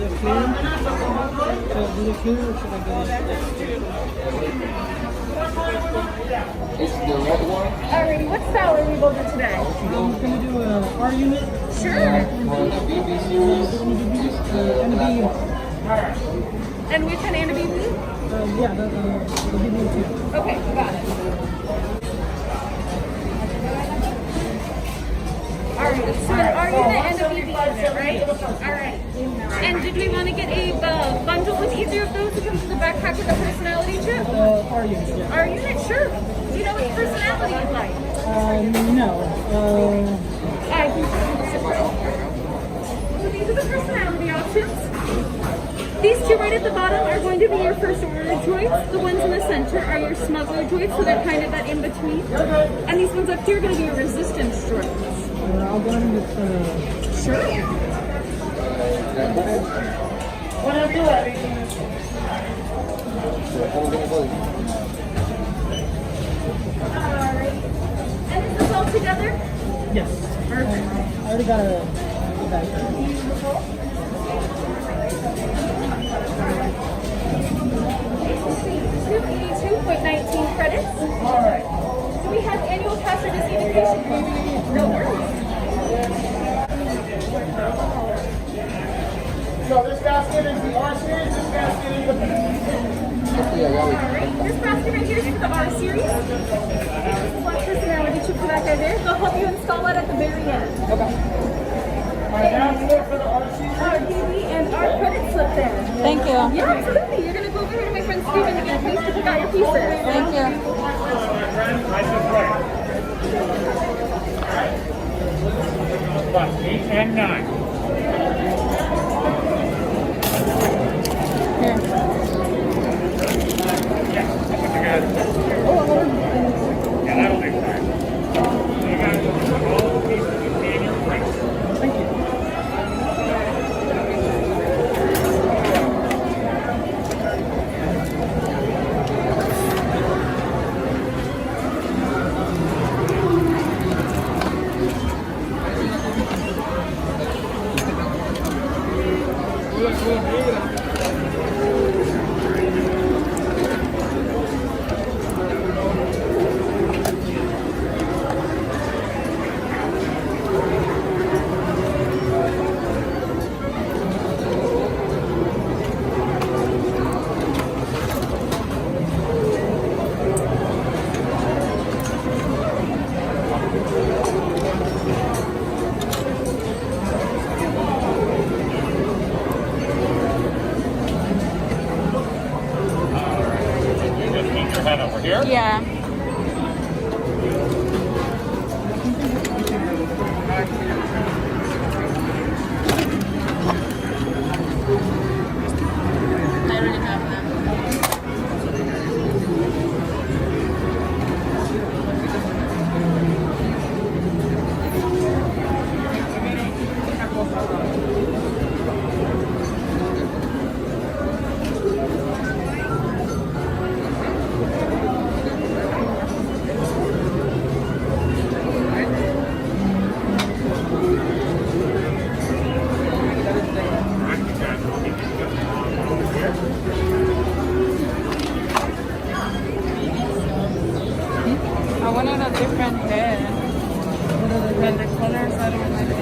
it clear? Is it clear or should I go This is the red one. Alrighty, what style are we building today? I'm going to do a R unit. Sure. For the BB series. And a B unit. And which one, and a BB? Yeah, the BB2. Okay, got it. Alright, so an R unit and a BB unit, right? Alright. And did we want to get a bundle with either of those to come to the backpack with a personality chip? R unit, yeah. R unit, sure. Do you know which personality you'd like? No. I can show you the separate. So these are the personality options. These two right at the bottom are going to be your first order droids. The ones in the center are your smuggler droids, so they're kind of that in between. And these ones up here are going to be your resistance droids. I'll go ahead with Sure. whenever you're ready. Alright. And is this all together? Yes. Perfect. I already got a bag. Beautiful. 282.19 credits. Alright. Do we have annual pass or disinvitation? No worries. So this basket is the R series, this basket is the B Alright, this basket right here is for the R series. This is one personality chip for that guy there. They'll help you install that at the very end. Okay. Alright, now it's more for the R series. Our BB and our credit slip there. Thank you. Yeah, absolutely. You're going to go over here to my friend Steven to get a place to pick out your pieces. Thank you. About 8 and 9. Here. Yeah, that'll be fine. You guys will put all the pieces in your place. Thank you. Just keep your head over here. Yeah. I already have them. I wanted a different head. But the colors, I don't like it.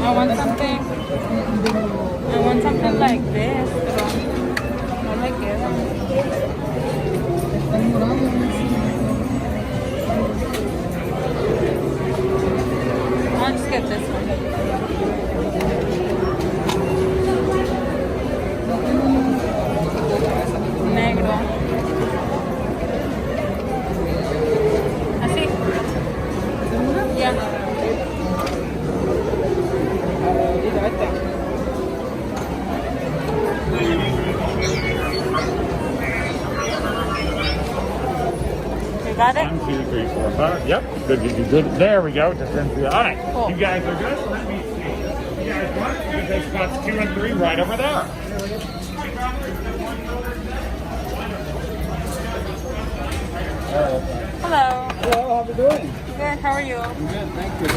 I want something like this, pero no me queda. I'll just get this one. Negro. Así. Ya. You got it? 1, 2, 3, 4, 5. Yep. Good, good, good. There we go. Just in the. All right. Cool. You guys are good. So let me see. You guys want it? You take spots 2 and 3 right over there. Hello. Hello, how's it going? Good. How are you? Good, thank you.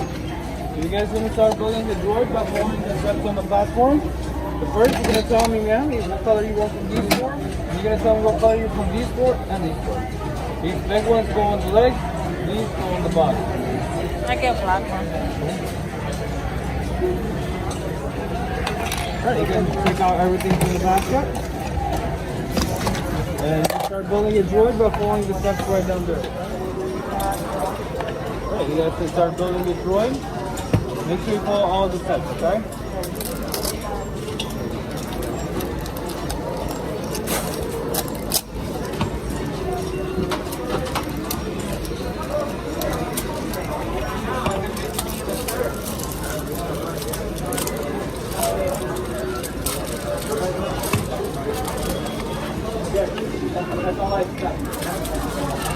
So you guys are gonna start building the droid by following the steps on the platform. The first, you're gonna tell me, ma'am, what color you want from these four. And you're gonna tell me what color you from these four and these four. These big ones go on the legs, these go on the bottom. I get black one. Alright, you can take out everything from the basket. And you start building your droid by following the steps right down there. Alright, you guys can start building your droid. Make sure you follow all the steps, okay? That's all I expect.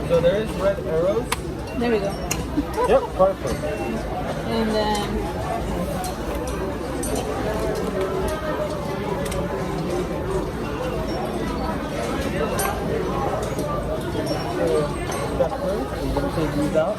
So there is red arrows. There we go. Yep, perfect. And then Step through. I'm going to take these out.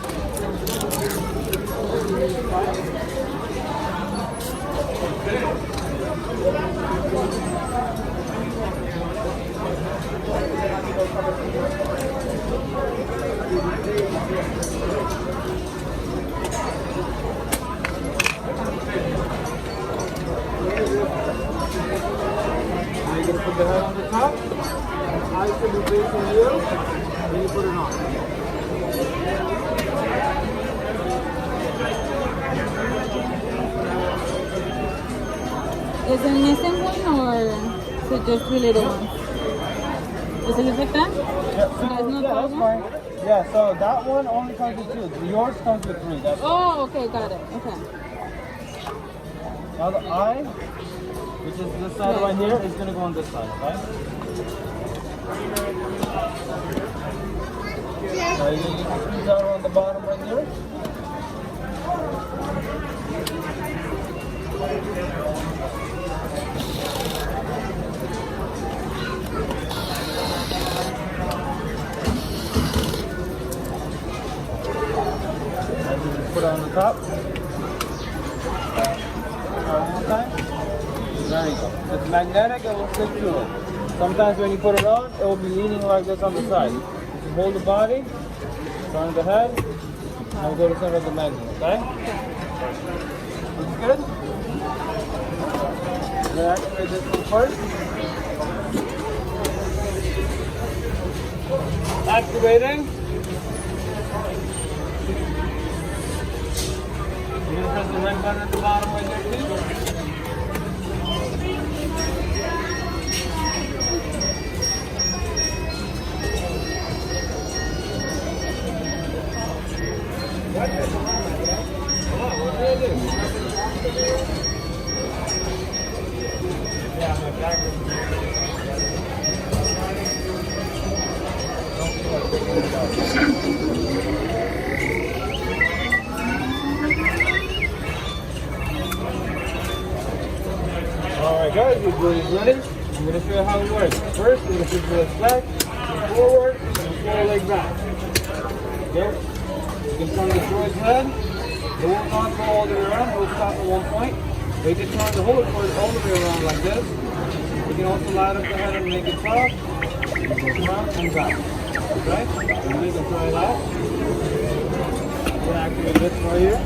You're going to put the head on the top. Eyes should be facing you. Then you put it on. is it missing one or is it just three little ones? Does it look like that? Yeah, There's no yeah, that's third fine. one? Yeah, so that one only comes with two. Yours comes with three. That's Oh, okay, got it. Okay. Now the eye, which is this side right here, is going to go on this side, okay? Now you're going to use the screwdriver on the bottom right here. And you just put it on the top. One more time. There you go. It's magnetic, it will stick to it. Sometimes when you put it on, it will be leaning like this on the side. You just hold the body, turn the head, and we'll go to the center of the magnet, okay? Looks good? Then activate this one first. Activating. You're going to press the red button at the bottom right there, please. Alright guys, your drill is ready. I'm going to show you how it works. First, we're going to put the flat, forward, and pull leg back. Okay? You can turn the droid's head. It will not go all the way around, it will stop at one point. But you can turn the whole droid all the way around like this. You can also light up the head and make it soft. Front and back. Okay? And you can try it out. We'll activate this right here.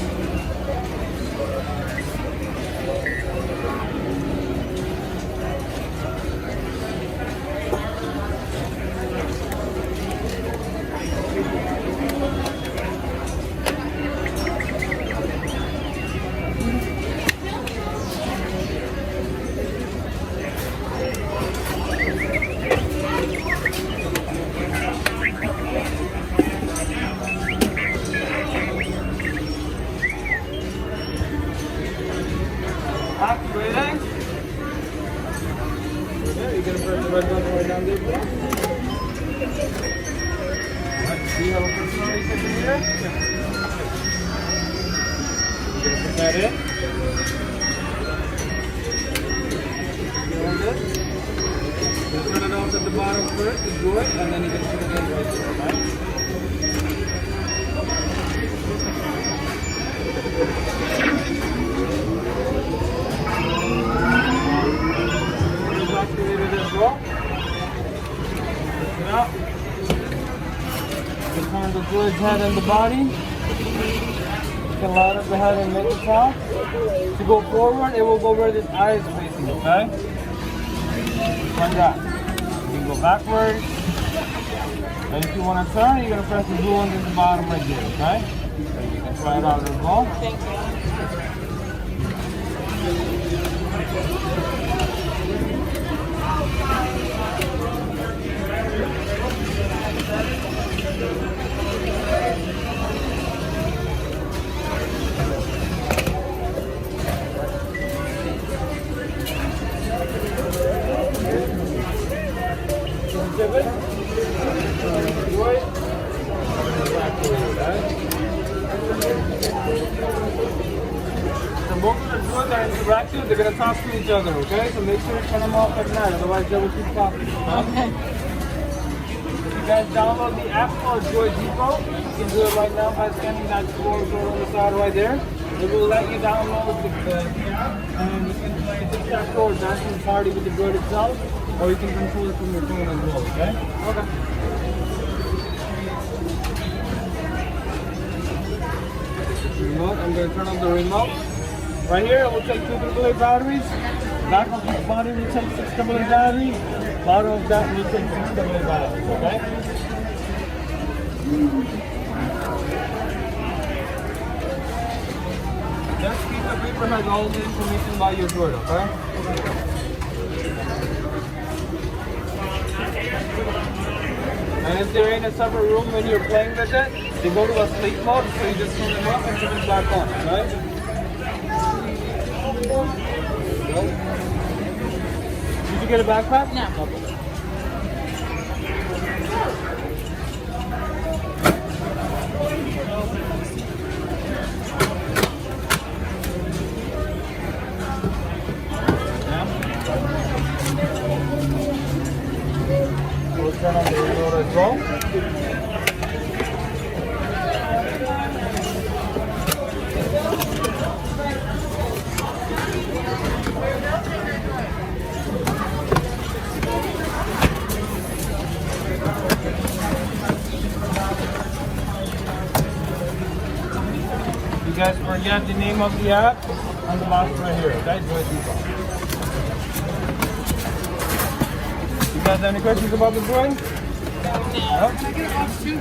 you have a personality system here? Yeah. You're gonna put that in. Hold this. Just turn it off at the bottom first, the droid, and then you can put it in right there, right? Just activated as well. Lift it out. You turn the droid's head and the body. You can light up the head and make it sound. To go forward, it will go where this eye is facing, okay? Like that. You can go backwards. And if you want to turn, you're going to press the blue ones at the bottom right there, okay? So you can try it out as well. Thank you. Interactive, they're going to talk to each other, okay? So make sure you turn them off at night, otherwise they will keep talking. Okay. If you guys download the app called Droids Depot, you can do it right now by scanning that QR code on the side right there. It will let you download the app, and you can play tic-tac-toe or dancing party with the droid itself, or you can control it from your phone as well, okay? Okay. Remote, I'm going to turn on the remote. Right here, it will take 2 AAA batteries. Back of this body will take 6 AAA batteries. Bottom of that will take 6 AAA batteries, okay? Just keep the paper has all the information by your droid, okay? And if they're in a separate room when you're playing with it, they go to a sleep mode, so you just turn them off and turn it back on, right? Did you get a backpack? No. Okay. We'll turn on the remote as well. You guys forget the name of the app on the box right here, okay? Droids Depot. You guys have any questions about the droid? No. Can I get a box too?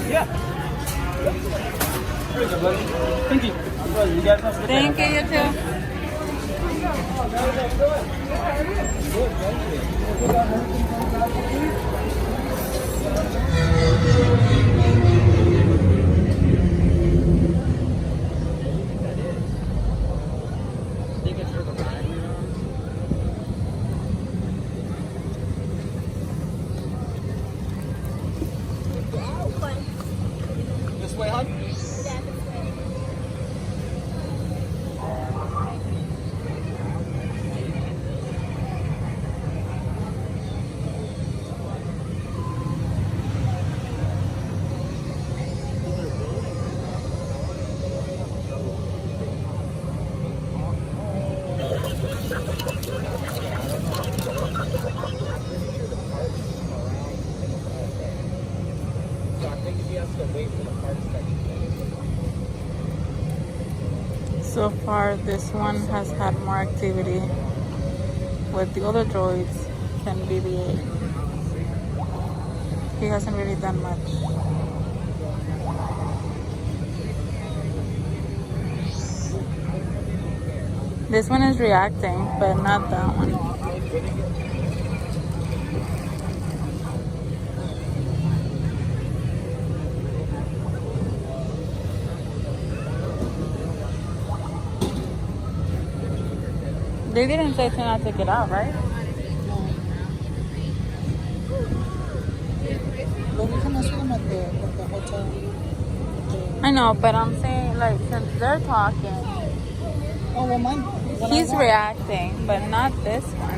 Yeah. Very good, buddy. Thank you. My pleasure. You guys have a good day. Thank you, you too. Good, This way, hon? So far, this one has had more activity with the other droids than BB8. He hasn't really done much. This one is reacting, but not that one. They didn't say to not take it out, right? But we can ask them at the hotel. I know, but I'm saying, like, since they're talking, Oh, well, mine. he's reacting, but not this one.